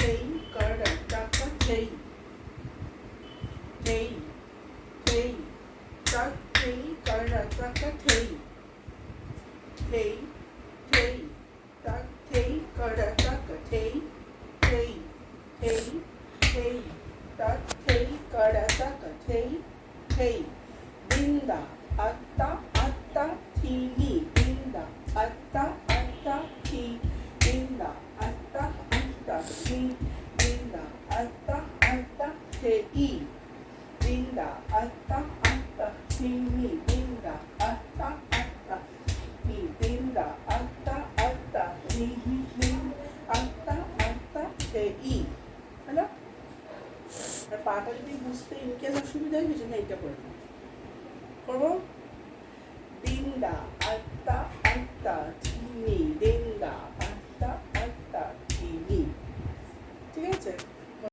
thei kara taka thei thei thei tak thei kara taka thei thei thei tak thei kara taka thei thei thei thei tak thei kara taka thei thei binda atta atta thili binda atta atta thi binda atta atta thi binda atta atta thei binda atta atta thili binda atta atta thi binda atta atta thihi atta atta thei হলো। আর পাটা যদি বুঝতে ইনকেস অসুবিধা হয় সেজন্য এইটা করে করবো বিন্দা